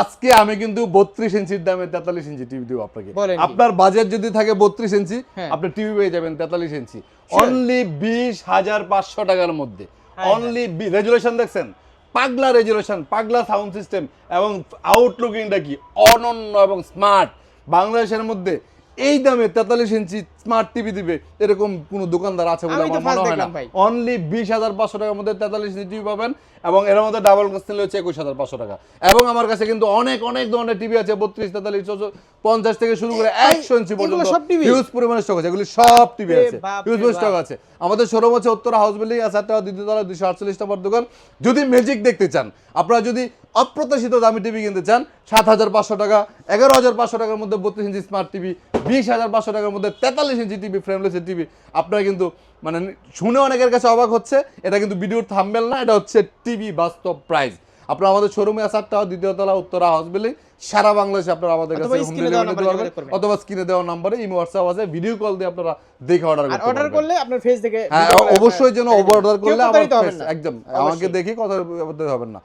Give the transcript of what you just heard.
আজকে আমি কিন্তু 32 ইঞ্চির দামে 43 ইঞ্চি টিভি দিব আপনাকে। আপনার বাজেট যদি থাকে 32 ইঞ্চি, আপনি টিভি পেয়ে যাবেন 43 ইঞ্চি অনলি 20,500 টাকার মধ্যে। অনলি রেজুলেশন দেখছেন, পাগলা রেজুলেশন, পাগলা সাউন্ড সিস্টেম এবং আউটলুকিংটা কি অনন্য এবং স্মার্ট। বাংলাদেশের মধ্যে এই দামে 43 ইঞ্চি স্মার্ট টিভি দিবে এরকম কোন দোকানদার আছে বলে আমার মনে হয় না। অনলি 20,500 টাকার মধ্যে 43 ইঞ্চি টিভি পাবেন এবং এর মধ্যে ডাবল গ্লাস নিলে হচ্ছে 21,500 টাকা। এবং আমার কাছে কিন্তু অনেক অনেক ধরনের টিভি আছে 32, 43, 50 থেকে শুরু করে 100 ইঞ্চি পর্যন্ত হিউজ পরিমাণে স্টক আছে। এগুলি সব টিভি আছে, হিউজ স্টক আছে। আমাদের শোরুম হচ্ছে উত্তরা হাউস বিল্ডিং, আসারটা দ্বিতীয় তলা 248 নম্বর দোকান। যদি ম্যাজিক দেখতে চান, আপনারা যদি অপ্রত্যাশিত দামি টিভি কিনতে চান, 7,500 টাকা, 11,500 টাকার মধ্যে 32 ইঞ্চি স্মার্ট টিভি, 20,500 টাকার মধ্যে 43 ইঞ্চি টিভি, ফ্রেমলেস টিভি। আপনারা কিন্তু মানে শুনে অনেকের কাছে অবাক হচ্ছে, এটা কিন্তু ভিডিওর থাম্বনেল না, এটা হচ্ছে টিভি বাস্তব প্রাইস। আপনারা আমাদের শোরুমে আসারটা দ্বিতীয় তলা উত্তরা হাউস বিল্ডিং, সারা বাংলাদেশে আপনারা আমাদের কাছে হোম ডেলিভারি নিতে পারবেন, অথবা স্ক্রিনে দেওয়া নম্বরে ইমো হোয়াটসঅ্যাপ আছে, ভিডিও কল দিয়ে আপনারা দেখে অর্ডার করতে পারবেন। অর্ডার করলে আপনার ফেস দেখে হ্যাঁ অবশ্যই যেন অর্ডার করলে আমার একদম আমাকে দেখে কথা বলতে হবে না।